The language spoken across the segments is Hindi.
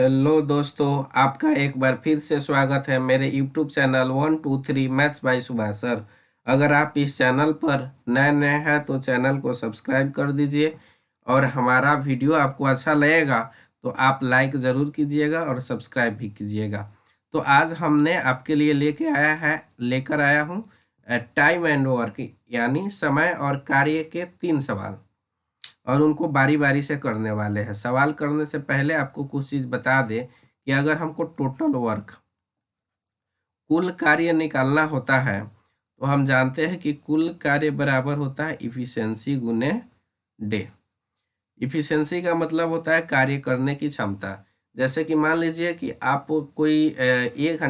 हेलो दोस्तों, आपका एक बार फिर से स्वागत है मेरे YouTube channel 123 maths by Subhash sir. अगर आप इस चैनल पर नए हैं तो चैनल को सब्सक्राइब कर दीजिए और हमारा वीडियो आपको अच्छा लगेगा तो आप लाइक ज़रूर कीजिएगा और सब्सक्राइब भी कीजिएगा। तो आज हमने आपके लिए लेकर आया हूँ टाइम एंड वर्क यानी समय और कार्य के 3 सवाल और उनको बारी बारी से करने वाले हैं। सवाल करने से पहले आपको कुछ चीज़ बता दें कि अगर हमको टोटल वर्क कुल कार्य निकालना होता है तो हम जानते हैं कि कुल कार्य बराबर होता है इफिशियंसी गुने डे। इफिशियंसी का मतलब होता है कार्य करने की क्षमता। जैसे कि मान लीजिए कि आप कोई 1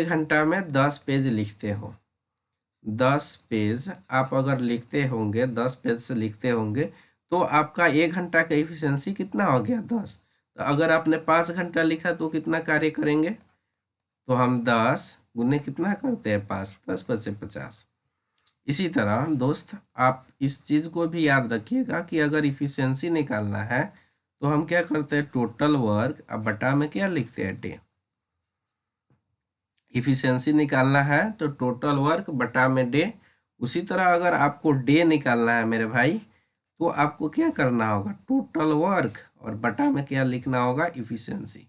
घंटा में 10 पेज लिखते हो। 10 पेज आप अगर लिखते होंगे, 10 पेज से लिखते होंगे तो आपका 1 घंटा का एफिशिएंसी कितना हो गया 10। तो अगर आपने 5 घंटा लिखा तो कितना कार्य करेंगे? तो हम 10 गुने कितना करते हैं 5, 10 × 5 = 50। इसी तरह दोस्त आप इस चीज़ को भी याद रखिएगा कि अगर इफिशियंसी निकालना है तो हम क्या करते हैं, टोटल वर्क अब बटा में क्या लिखते हैं, डे। इफिशियंसी निकालना है तो टोटल वर्क बटा में डे। उसी तरह अगर आपको डे निकालना है मेरे भाई तो आपको क्या करना होगा, टोटल वर्क और बटा में क्या लिखना होगा, इफिशियंसी।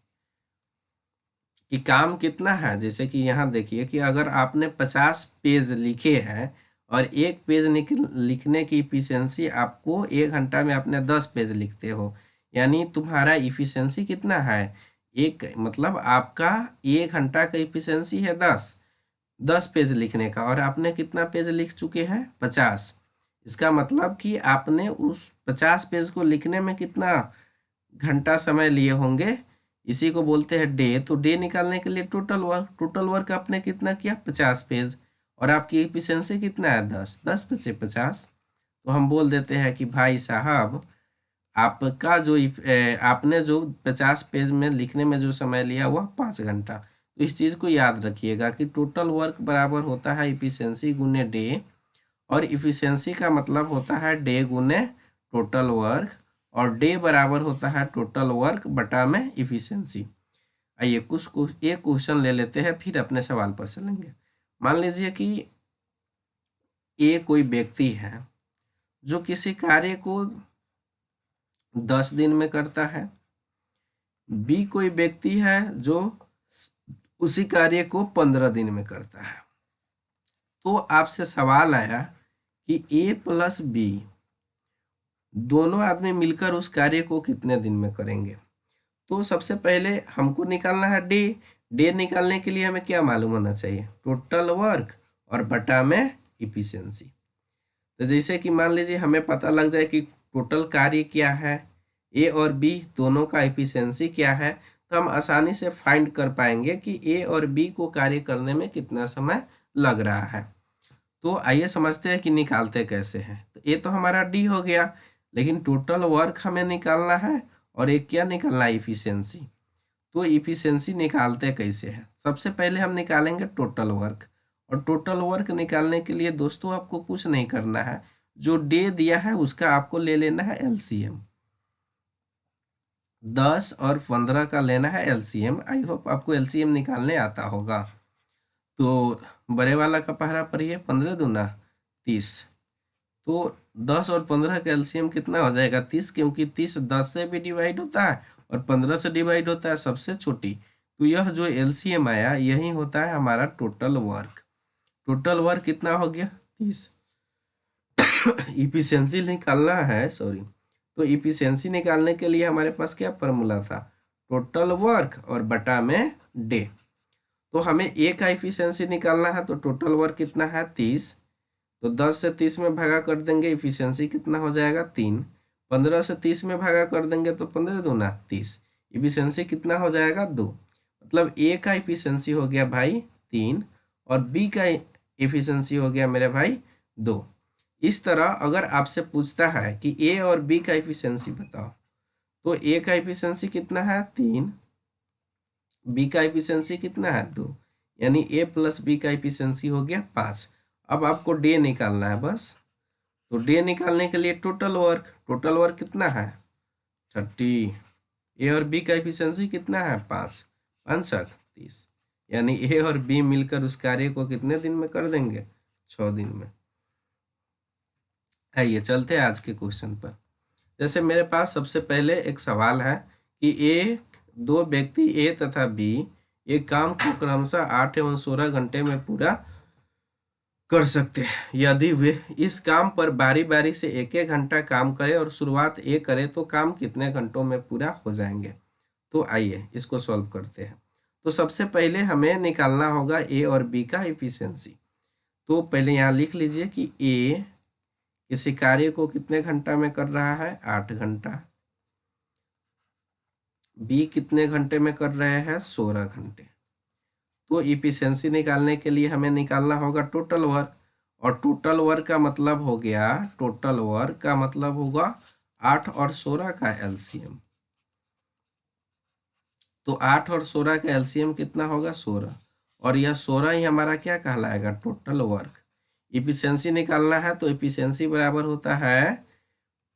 कि काम कितना है, जैसे कि यहाँ देखिए कि अगर आपने 50 पेज लिखे हैं और एक पेज लिखने की इफिशियंसी आपको 1 घंटा में आपने 10 पेज लिखते हो, यानी तुम्हारा इफिशियंसी कितना है, एक मतलब आपका 1 घंटा का इफिशियंसी है 10 पेज लिखने का और आपने कितना पेज लिख चुके हैं 50। इसका मतलब कि आपने उस 50 पेज को लिखने में कितना घंटा समय लिए होंगे, इसी को बोलते हैं डे। तो डे निकालने के लिए टोटल वर्क आपने कितना किया 50 पेज और आपकी एफिशिएंसी कितना है 10 × 50। तो हम बोल देते हैं कि भाई साहब आपका आपने जो 50 पेज में लिखने में जो समय लिया वह 5 घंटा। तो इस चीज़ को याद रखिएगा कि टोटल वर्क बराबर होता है इफिशियंसी गुने डे और इफिशियंसी का मतलब होता है डे गुने टोटल वर्क और डे बराबर होता है टोटल वर्क बटा में इफिशियंसी। आइए कुछ एक क्वेश्चन ले लेते हैं फिर अपने सवाल पर चलेंगे। मान लीजिए कि ए कोई व्यक्ति है जो किसी कार्य को 10 दिन में करता है। बी कोई व्यक्ति है जो उसी कार्य को 15 दिन में करता है। तो आपसे सवाल आया कि ए प्लस बी दोनों आदमी मिलकर उस कार्य को कितने दिन में करेंगे। तो सबसे पहले हमको निकालना है डे। डे निकालने के लिए हमें क्या मालूम होना चाहिए, टोटल वर्क और बटा में इफिशियंसी। तो जैसे कि मान लीजिए हमें पता लग जाए कि टोटल कार्य क्या है, ए और बी दोनों का इफिशियंसी क्या है, तो हम आसानी से फाइंड कर पाएंगे कि ए और बी को कार्य करने में कितना समय लग रहा है। तो आइए समझते हैं कि निकालते कैसे हैं। तो ये तो हमारा डी हो गया, लेकिन टोटल वर्क हमें निकालना है और एक क्या निकालना है, इफिशियंसी। तो इफिशियंसी निकालते कैसे हैं, सबसे पहले हम निकालेंगे टोटल वर्क। और टोटल वर्क निकालने के लिए दोस्तों आपको कुछ नहीं करना है, जो डे दिया है उसका आपको ले लेना है एलसीएम। 10 और 15 का लेना है एलसीएम। आई होप आपको एलसीएम निकालने आता होगा। तो बड़े वाला का पहरा पढ़िए, 15 दूना 30। तो 10 और 15 का एलसीएम कितना हो जाएगा 30, क्योंकि 30 10 से भी डिवाइड होता है और 15 से डिवाइड होता है सबसे छोटी। तो यह जो एलसीएम आया यही होता है हमारा टोटल वर्क। टोटल वर्क कितना हो गया 30। इफिशियंसी निकालना है, सॉरी। तो इफिशियंसी निकालने के लिए हमारे पास क्या फॉर्मूला था, टोटल वर्क और बटा में डे। तो हमें ए का इफिशियंसी निकालना है, तो टोटल वर्क कितना है 30। तो 10 से 30 में भागा कर देंगे, इफिशियंसी कितना हो जाएगा 3। 15 से 30 में भागा कर देंगे तो 15 दूना 30, इफिशियंसी कितना हो जाएगा 2। मतलब ए का इफिशियंसी हो गया भाई 3 और बी का इफिशियंसी हो गया मेरे भाई 2। इस तरह अगर आपसे पूछता है कि ए और बी का इफिशियंसी बताओ, तो ए का इफिशियंसी कितना है 3, बी का इफिशियंसी कितना है 2, यानी ए प्लस बी का इफिशियंसी हो गया 5। अब आपको डे निकालना है बस। तो डे निकालने के लिए टोटल वर्क कितना है 30, ए और बी का एफिशिएंसी कितना है 5, 5 30, यानी ए और बी मिलकर उस कार्य को कितने दिन में कर देंगे 6 दिन में। आइए चलते हैं आज के क्वेश्चन पर। जैसे मेरे पास सबसे पहले एक सवाल है कि दो व्यक्ति ए तथा बी एक काम को क्रमशः 8 एवं 16 घंटे में पूरा कर सकते हैं। यदि वे इस काम पर बारी बारी से एक एक घंटा काम करें और शुरुआत ए करे तो काम कितने घंटों में पूरा हो जाएंगे। तो आइए इसको सॉल्व करते हैं। तो सबसे पहले हमें निकालना होगा ए और बी का एफिशिएंसी। तो पहले यहाँ लिख लीजिए कि ए किसी कार्य को कितने घंटा में कर रहा है 8 घंटा, बी कितने घंटे में कर रहे हैं 16 घंटे। तो इफिशियंसी निकालने के लिए हमें निकालना होगा टोटल वर्क, और टोटल वर्क का मतलब हो गया, टोटल वर्क का मतलब होगा 8 और 16 का एलसीएम। तो 8 और 16 का एलसीएम कितना होगा 16, और यह 16 ही हमारा क्या कहलाएगा टोटल वर्क। इफिशियंसी निकालना है तो इफिशियंसी बराबर होता है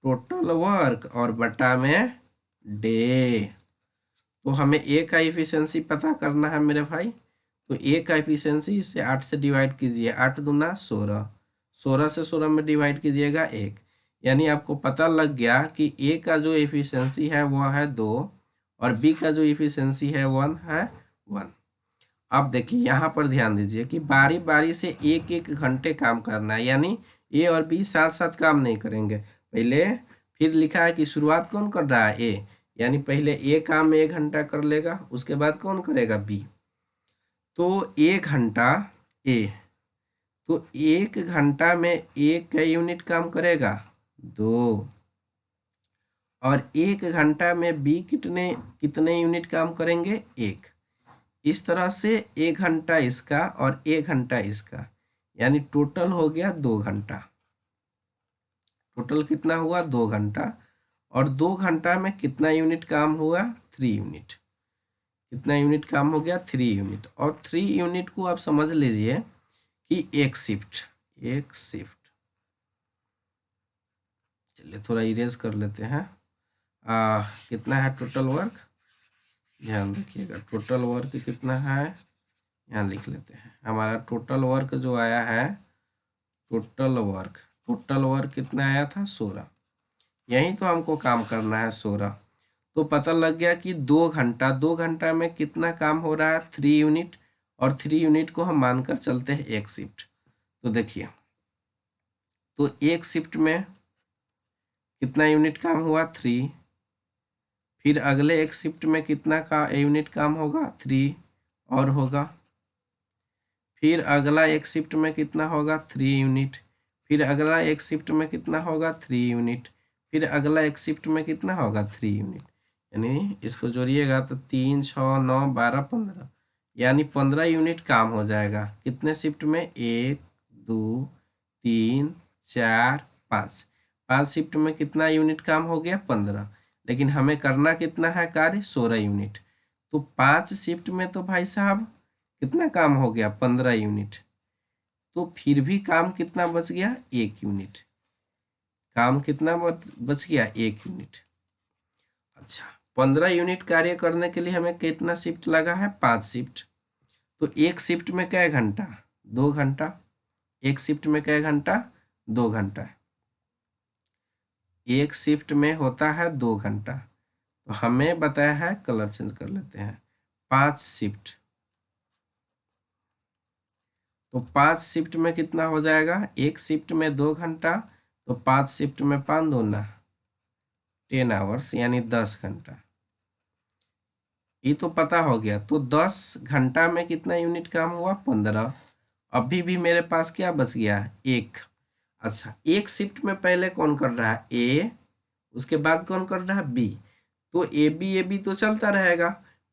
टोटल वर्क और बटा में डे। तो हमें ए का इफिशियंसी पता करना है मेरे भाई। तो ए का एफिशिएंसी इससे 8 से डिवाइड कीजिए, 8 दूना 16, 16 से 16 में डिवाइड कीजिएगा 1, यानी आपको पता लग गया कि ए का जो एफिशिएंसी है वह है 2 और बी का जो एफिशिएंसी है 1 है 1। अब देखिए यहाँ पर ध्यान दीजिए कि बारी बारी से एक एक घंटे काम करना है, यानी ए और बी साथ साथ काम नहीं करेंगे। पहले फिर लिखा है कि शुरुआत कौन कर रहा है ए, यानी पहले ए काम में 1 घंटा कर लेगा, उसके बाद कौन करेगा बी। तो 1 घंटा ए, तो 1 घंटा में एक का यूनिट काम करेगा 2, और 1 घंटा में बी कितने यूनिट काम करेंगे 1। इस तरह से 1 घंटा इसका और 1 घंटा इसका, यानी टोटल हो गया 2 घंटा। टोटल कितना हुआ 2 घंटा, और 2 घंटा में कितना यूनिट काम हुआ 3 यूनिट। कितना यूनिट काम हो गया 3 यूनिट, और 3 यूनिट को आप समझ लीजिए कि एक शिफ्ट। चलिए थोड़ा इरेज कर लेते हैं। कितना है टोटल वर्क, ध्यान रखिएगा टोटल वर्क कितना है, यहाँ लिख लेते हैं। हमारा टोटल वर्क जो आया है, टोटल वर्क कितना आया था 16, यही तो हमको काम करना है 16। तो पता लग गया कि 2 घंटा में कितना काम हो रहा है 3 यूनिट, और 3 यूनिट को हम मानकर चलते हैं एक शिफ्ट। तो देखिए, तो एक शिफ्ट में कितना यूनिट काम हुआ 3, फिर अगले एक शिफ्ट में कितना का यूनिट काम होगा 3 और होगा, फिर अगला एक शिफ्ट में कितना होगा 3 यूनिट, फिर अगला एक शिफ्ट में कितना होगा 3 यूनिट, फिर अगला एक शिफ्ट में कितना होगा 3 यूनिट, यानी इसको जोड़िएगा तो 3 6 9 12 15, यानी 15 यूनिट काम हो जाएगा। कितने शिफ्ट में 1 2 3 4 5, 5 शिफ्ट में कितना यूनिट काम हो गया 15, लेकिन हमें करना कितना है कार्य 16 यूनिट। तो 5 शिफ्ट में तो भाई साहब कितना काम हो गया 15 यूनिट, तो फिर भी काम कितना बच गया 1 यूनिट। काम कितना बच गया 1 यूनिट। अच्छा, 15 यूनिट कार्य करने के लिए हमें कितना शिफ्ट लगा है 5 शिफ्ट। तो एक शिफ्ट में क्या घंटा 2 घंटा, एक शिफ्ट में क्या घंटा 2 घंटा, एक शिफ्ट में होता है 2 घंटा। तो हमें बताया है, कलर चेंज कर लेते हैं, 5 शिफ्ट। तो 5 शिफ्ट में कितना हो जाएगा, एक शिफ्ट में 2 घंटा, तो 5 शिफ्ट में 5 दूना 10 आवर्स, यानी 10 घंटा। ये तो पता हो गया। तो 10 घंटा में कितना यूनिट काम हुआ 15। अभी भी मेरे पास क्या बच गया 1। अच्छा, एक शिफ्ट में पहले कौन कर रहा है ए, उसके बाद कौन कर रहा है बी, तो ए बी तो चलता रहेगा।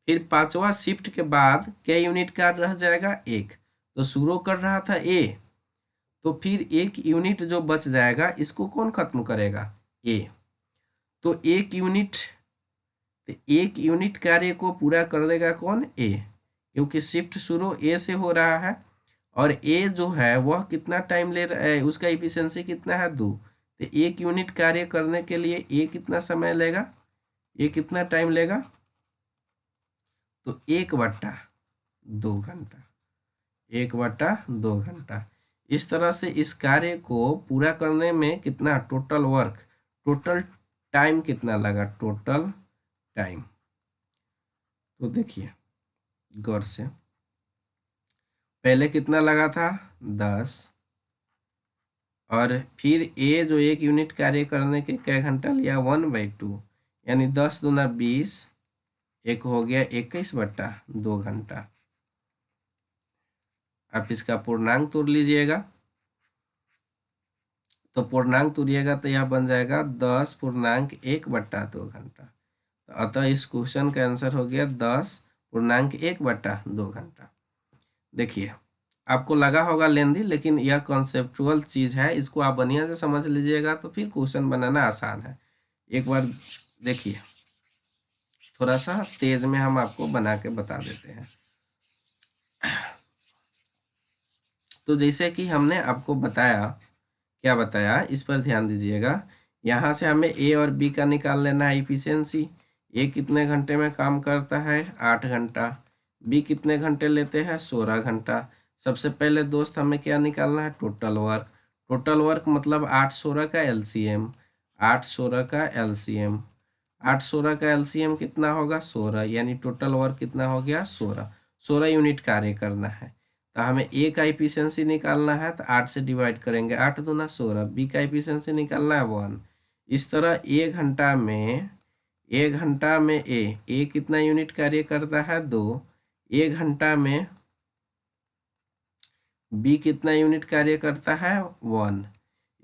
फिर 5वां शिफ्ट के बाद क्या यूनिट कार्य रह जाएगा 1, तो शुरू कर रहा था ए, तो फिर 1 यूनिट जो बच जाएगा इसको कौन खत्म करेगा ए। तो 1 यूनिट कार्य को पूरा करेगा कौन ए, क्योंकि शिफ्ट शुरू ए से हो रहा है, और ए जो है वह कितना टाइम ले रहा है, उसका एफिशिएंसी कितना है 2। तो 1 यूनिट कार्य करने के लिए ए कितना समय लेगा ये कितना टाइम लेगा, तो 1/2 घंटा, 1/2 घंटा। इस तरह से इस कार्य को पूरा करने में कितना टोटल वर्क, टोटल टाइम कितना लगा, टोटल टाइम। तो देखिए गौर से, पहले कितना लगा था 10, और फिर ए जो 1 यूनिट कार्य करने के क्या घंटा लिया 1/2, यानी 10 दूना 20, एक हो गया 21/2 घंटा। आप इसका पूर्णांक तोड़ लीजिएगा, तो पूर्णांक तोड़िएगा तो यह बन जाएगा 10.1/2 घंटा। तो अतः इस क्वेश्चन का आंसर हो गया 10.1/2 घंटा। देखिए आपको लगा होगा लेंदी, लेकिन यह कॉन्सेप्चुअल चीज़ है, इसको आप बढ़िया से समझ लीजिएगा तो फिर क्वेश्चन बनाना आसान है। एक बार देखिए, थोड़ा सा तेज में हम आपको बना के बता देते हैं। तो जैसे कि हमने आपको बताया, क्या बताया इस पर ध्यान दीजिएगा। यहाँ से हमें ए और बी का निकाल लेना है इफिशियंसी। ए कितने घंटे में काम करता है 8 घंटा, बी कितने घंटे लेते हैं 16 घंटा। सबसे पहले दोस्त हमें क्या निकालना है, टोटल वर्क। टोटल वर्क मतलब 8-16 का एलसीएम, 8-16 का एलसीएम, 8-16 का एलसीएम कितना होगा 16, यानी टोटल वर्क कितना हो गया 16, 16 यूनिट कार्य करना है। तो हमें ए का इफिशियंसी निकालना है, तो 8 से डिवाइड करेंगे, 8 दूना 16। बी का इफिशियंसी निकालना है 1। इस तरह 1 घंटा में ए कितना यूनिट कार्य करता है 2, 1 घंटा में बी कितना यूनिट कार्य करता है 1।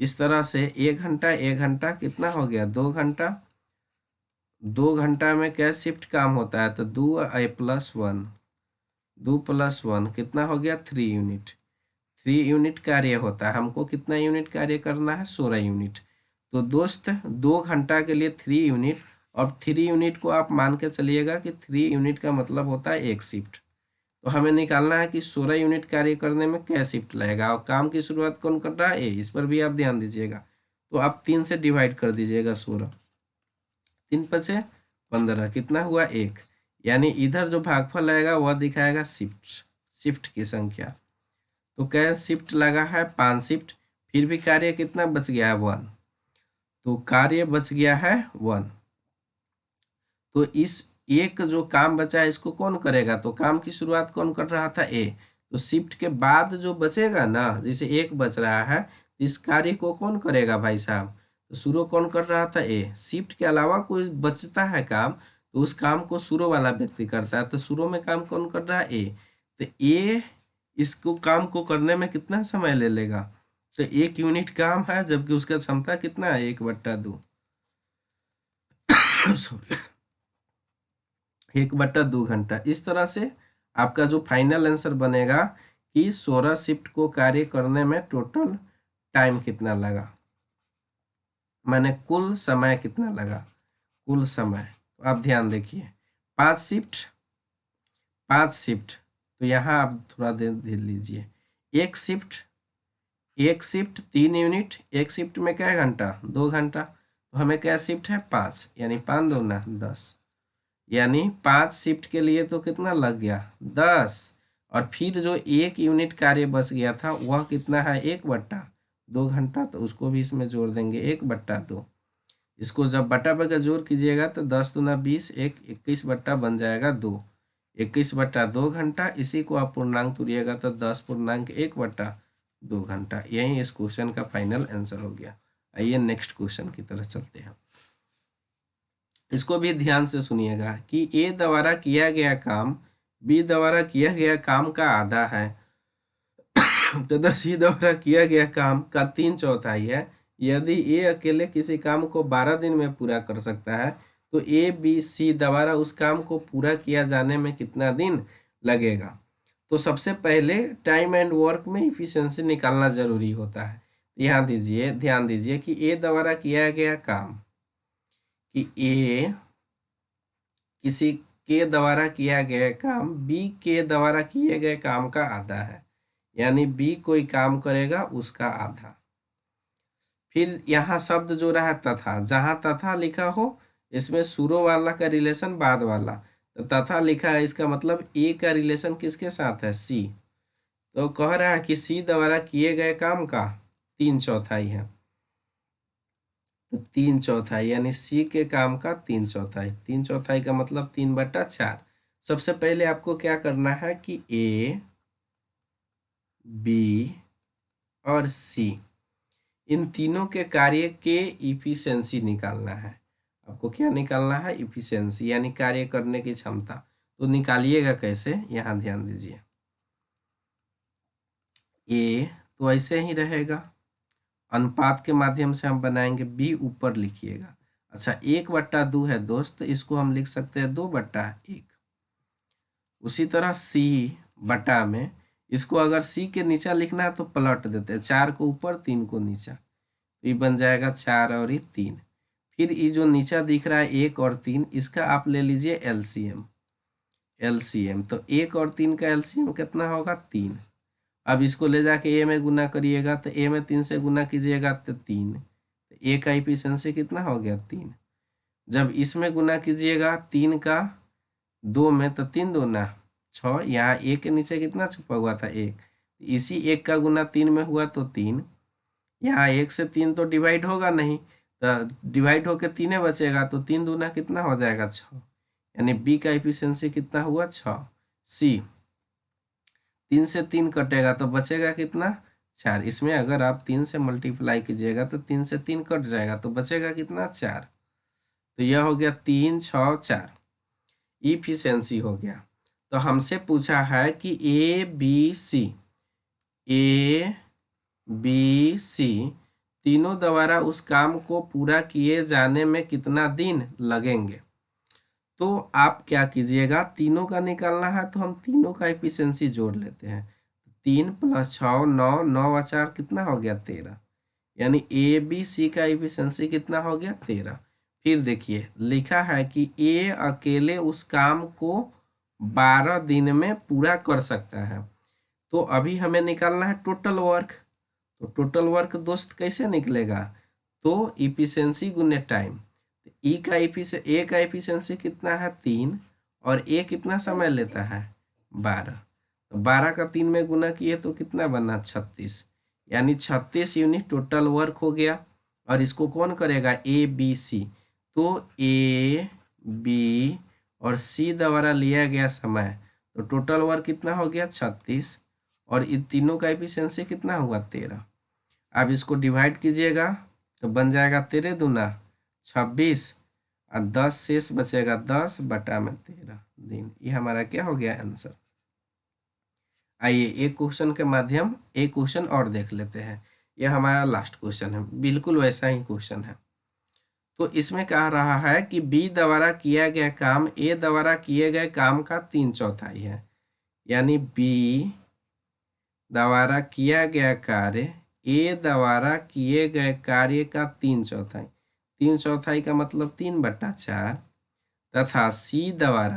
इस तरह से 1 घंटा कितना हो गया 2 घंटा। 2 घंटा में क्या शिफ्ट काम होता है, तो 2+1, 2+1 कितना हो गया 3 यूनिट। 3 यूनिट कार्य होता है, हमको कितना यूनिट कार्य करना है 16 यूनिट। तो दोस्त 2 घंटा के लिए 3 यूनिट, और 3 यूनिट को आप मान के चलिएगा कि 3 यूनिट का मतलब होता है एक शिफ्ट। तो हमें निकालना है कि 16 यूनिट कार्य करने में क्या शिफ्ट लगेगा, और काम की शुरुआत कौन कर रहा है ए, इस पर भी आप ध्यान दीजिएगा। तो आप 3 से डिवाइड कर दीजिएगा 16, 3×5=15, कितना हुआ 1, यानी इधर जो भागफल आएगा वह दिखाएगा शिफ्ट की संख्या। तो क्या शिफ्ट लगा है 5 शिफ्ट, फिर भी कार्य कितना बच गया है 1, तो कार्य बच गया है 1। तो इस एक जो काम बचा है इसको कौन करेगा, तो काम की शुरुआत कौन कर रहा था ए। तो शिफ्ट के बाद जो बचेगा ना, जैसे 1 बच रहा है, इस कार्य को कौन करेगा भाई साहब, तो शुरू कौन कर रहा था ए। शिफ्ट के अलावा कोई बचता है काम, तो उस काम को शुरू वाला व्यक्ति करता है, तो शुरू में काम कौन कर रहा है ए। तो ए इसको काम को करने में कितना समय ले लेगा, तो 1 यूनिट काम है, जबकि उसका क्षमता कितना है 1/2 सॉरी 1/2 घंटा। इस तरह से आपका जो फाइनल आंसर बनेगा कि 16 शिफ्ट को कार्य करने में टोटल टाइम कितना लगा, माने कुल समय कितना लगा, कुल समय। तो आप ध्यान देखिए, 5 शिफ्ट, तो यहाँ आप थोड़ा देर धीर लीजिए। एक शिफ्ट 3 यूनिट, एक शिफ्ट में क्या घंटा 2 घंटा, तो हमें क्या शिफ्ट है 5, यानी 5 दूना 10, यानी 5 शिफ्ट के लिए तो कितना लग गया 10। और फिर जो 1 यूनिट कार्य बच गया था वह कितना है 1/2 घंटा, तो उसको भी इसमें जोड़ देंगे 1/2। इसको जब बटा बटा जोड़ कीजिएगा तो 10 दूना 20, 21 बन जाएगा 2, 21/2 घंटा। इसी को आप पूर्णांक तोड़िएगा तो 10.1/2 घंटा। यही इस क्वेश्चन का फाइनल आंसर हो गया। आइए नेक्स्ट क्वेश्चन की तरफ चलते हैं। इसको भी ध्यान से सुनिएगा कि ए द्वारा किया गया काम बी द्वारा किया गया काम का आधा है, तथा सी द्वारा किया गया काम का 3/4 है। यदि ए अकेले किसी काम को 12 दिन में पूरा कर सकता है, तो ए बी सी द्वारा उस काम को पूरा किया जाने में कितना दिन लगेगा। तो सबसे पहले टाइम एंड वर्क में इफिशियंसी निकालना जरूरी होता है। ध्यान दीजिए कि ए द्वारा किया गया काम, कि ए किसी के द्वारा किया गया काम बी के द्वारा किए गए काम का आधा है, यानी बी कोई काम करेगा उसका आधा। फिर यहाँ शब्द जो रहा तथा, जहाँ तथा लिखा हो इसमें शुरू वाला का रिलेशन बाद वाला, तो तथा लिखा है, इसका मतलब ए का रिलेशन किसके साथ है, सी। तो कह रहा है कि सी द्वारा किए गए काम का 3/4 है। तो 3/4 यानी सी के काम का 3/4। 3/4 का मतलब 3/4। सबसे पहले आपको क्या करना है कि ए, बी और सी, इन तीनों के कार्य के इफिशियंसी निकालना है। आपको क्या निकालना है, इफिशियंसी, यानी कार्य करने की क्षमता। तो निकालिएगा कैसे, यहाँ ध्यान दीजिए। ए तो ऐसे ही रहेगा, अनुपात के माध्यम से हम बनाएंगे। बी ऊपर लिखिएगा। अच्छा, 1/2 है दोस्त, इसको हम लिख सकते हैं 2/1। उसी तरह सी बटा में, इसको अगर सी के नीचा लिखना है तो पलट देते हैं, 4 को ऊपर 3 को नीचा, ये बन जाएगा 4 और ये 3। फिर ये जो नीचा दिख रहा है 1 और 3, इसका आप ले लीजिए एलसीएम। एलसीएम तो 1 और 3 का एलसीएम कितना होगा, 3। अब इसको ले जाके ए में गुना करिएगा, तो ए में 3 से गुना कीजिएगा तो 3। तो ए का इफिशियंसी कितना हो गया, 3। जब इसमें गुना कीजिएगा 3 का 2 में, तो 3 दूना 6। यहाँ एक के नीचे कितना छुपा हुआ था, 1। इसी 1 का गुना 3 में हुआ तो 3। यहाँ 1 से 3 तो डिवाइड होगा नहीं, तो डिवाइड होकर 3 बचेगा, तो 3 दूना कितना हो जाएगा, 6। यानी बी का इफिशियंसी कितना हुआ, 6। सी, 3 से 3 कटेगा तो बचेगा कितना, 4। इसमें अगर आप 3 से मल्टीप्लाई कीजिएगा तो 3 से 3 कट जाएगा, तो बचेगा कितना, 4। तो यह हो गया 3, 6, 4, इफिशियंसी हो गया। तो हमसे पूछा है कि ए बी सी तीनों द्वारा उस काम को पूरा किए जाने में कितना दिन लगेंगे। तो आप क्या कीजिएगा, तीनों का निकालना है तो हम तीनों का इफिशियंसी जोड़ लेते हैं। 3 + 6 9, 9 और 4 कितना हो गया, 13। यानी ए बी सी का इफिशियंसी कितना हो गया, 13। फिर देखिए लिखा है कि ए अकेले उस काम को 12 दिन में पूरा कर सकता है। तो अभी हमें निकालना है टोटल वर्क। तो टोटल वर्क दोस्त कैसे निकलेगा, तो इफिशियंसी गुने टाइम। ए का इफिशियंसी कितना है, 3, और ए कितना समय लेता है, 12। तो 12 का 3 में गुना किए तो कितना बना, 36। यानी 36 यूनिट टोटल वर्क हो गया। और इसको कौन करेगा, ए बी सी। तो ए बी और सी द्वारा लिया गया समय, तो टोटल वर्क कितना हो गया, 36। और इन तीनों का एफिशिएंसी कितना हुआ, 13। अब इसको डिवाइड कीजिएगा तो बन जाएगा 13 दूना 26 और 10 शेष बचेगा, 10/13 दिन। ये हमारा क्या हो गया, आंसर। आइए एक क्वेश्चन के माध्यम एक क्वेश्चन और देख लेते हैं। यह हमारा लास्ट क्वेश्चन है, बिल्कुल वैसा ही क्वेश्चन है। तो इसमें कह रहा है कि बी द्वारा किया गया काम ए द्वारा किए गए काम का 3/4 है। यानी बी द्वारा किया गया कार्य ए द्वारा किए गए कार्य का 3/4। 3/4 का मतलब 3/4। तथा सी द्वारा,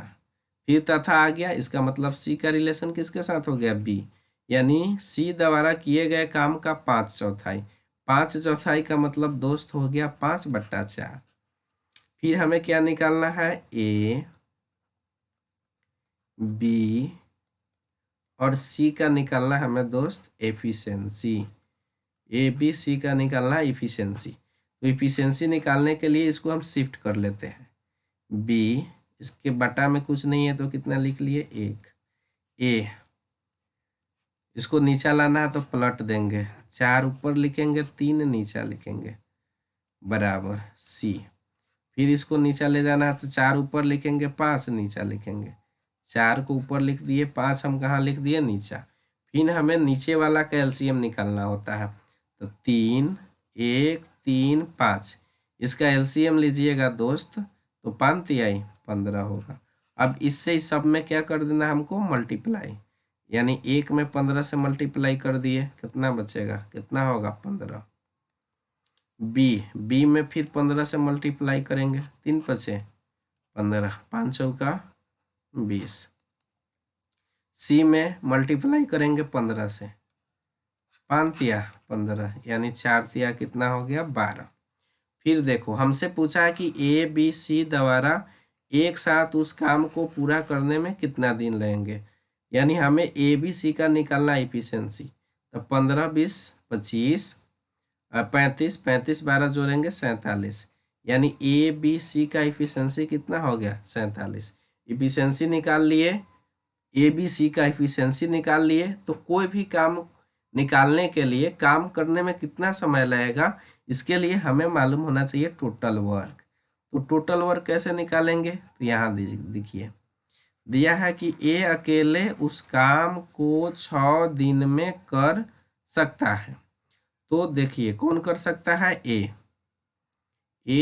फिर तथा आ गया, इसका मतलब सी का रिलेशन किसके साथ हो गया, बी। यानी सी द्वारा किए गए काम का 5/4। 5/4 का मतलब दोस्त हो गया 5/4। फिर हमें क्या निकालना है, ए बी और सी का निकालना है हमें दोस्त एफिशिएंसी। ए बी सी का निकालना है इफिशियंसी। तो इफिशियंसी निकालने के लिए इसको हम शिफ्ट कर लेते हैं। बी, इसके बटा में कुछ नहीं है तो कितना लिख लिए, 1। ए, इसको नीचा लाना है तो पलट देंगे, 4 ऊपर लिखेंगे 3 नीचा लिखेंगे, बराबर सी। फिर इसको नीचा ले जाना है तो 4 ऊपर लिखेंगे 5 नीचा लिखेंगे, 4 को ऊपर लिख दिए, 5 हम कहाँ लिख दिए, नीचा। फिर हमें नीचे वाला का एलसीएम निकालना होता है। तो 3 1 3 5, इसका एलसीएम लीजिएगा दोस्त, तो 5 तिहाई 15 होगा। अब इससे इस सब में क्या कर देना हमको, मल्टीप्लाई। यानी 1 में 15 से मल्टीप्लाई कर दिए, कितना बचेगा, कितना होगा, 15। बी में फिर 15 से मल्टीप्लाई करेंगे, 3 बचे 15, 5 चौका 20। सी में मल्टीप्लाई करेंगे 15 से, 5 तिया 15, यानी 4 तिया कितना हो गया, 12। फिर देखो हमसे पूछा है कि ए बी सी द्वारा एक साथ उस काम को पूरा करने में कितना दिन लगेंगे, यानी हमें ए बी सी का निकालना इफिशियंसी। तो 15 20 25 35 35 12 जोड़ेंगे 47, यानी ए बी सी का इफिशियंसी कितना हो गया 47। इफिशियंसी निकाल लिए, ए बी सी का इफिशियंसी निकाल लिए, तो कोई भी काम निकालने के लिए काम करने में कितना समय लगेगा इसके लिए हमें मालूम होना चाहिए टोटल वर्क। तो टोटल वर्क कैसे निकालेंगे, तो यहाँ देखिए दिया है कि ए अकेले उस काम को 6 दिन में कर सकता है। तो देखिए कौन कर सकता है, ए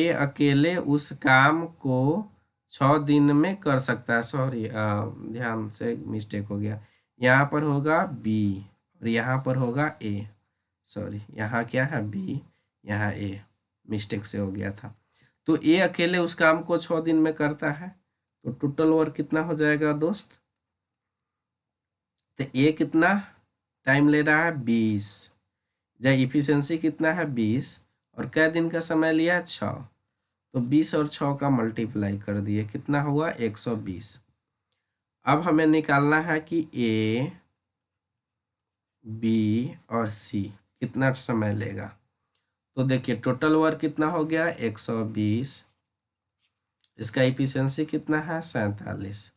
अकेले उस काम को 6 दिन में कर सकता है। सॉरी ध्यान से मिस्टेक हो गया, यहाँ पर होगा बी और यहाँ पर होगा ए। सॉरी यहाँ क्या है बी, यहाँ ए, मिस्टेक से हो गया था। तो ए अकेले उस काम को 6 दिन में करता है, तो टोटल वर्क कितना हो जाएगा दोस्त, तो ए कितना टाइम ले रहा है 20, जब इफिशियंसी कितना है 20 और कै दिन का समय लिया 6, तो 20 और 6 का मल्टीप्लाई कर दिए कितना हुआ 120। अब हमें निकालना है कि ए बी और सी कितना समय लेगा। तो देखिए टोटल वर्क कितना हो गया 120, इसका इफिशियंसी कितना है 47,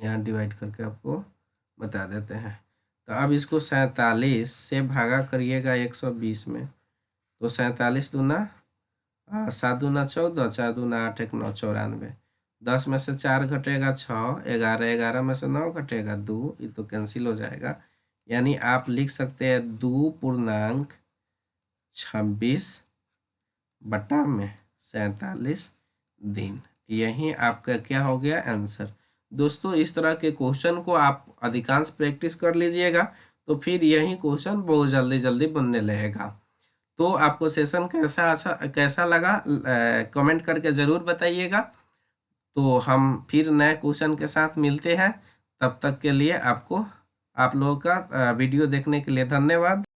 यहाँ डिवाइड करके आपको बता देते हैं। तो अब इसको 47 से भागा करिएगा 120 में, तो 47 दूना 7 दूना 14, 4 दूना 8, 1 9 94, 10 में से 4 घटेगा 6, 11 11 में से 9 घटेगा 2, ये तो कैंसिल हो जाएगा, यानी आप लिख सकते हैं 2.26 बटा में 47 दिन। यही आपका क्या हो गया आंसर। दोस्तों इस तरह के क्वेश्चन को आप अधिकांश प्रैक्टिस कर लीजिएगा, तो फिर यही क्वेश्चन बहुत जल्दी बनने लगेगा। तो आपको सेशन कैसा लगा कमेंट करके ज़रूर बताइएगा। तो हम फिर नए क्वेश्चन के साथ मिलते हैं, तब तक के लिए आप लोगों का वीडियो देखने के लिए धन्यवाद।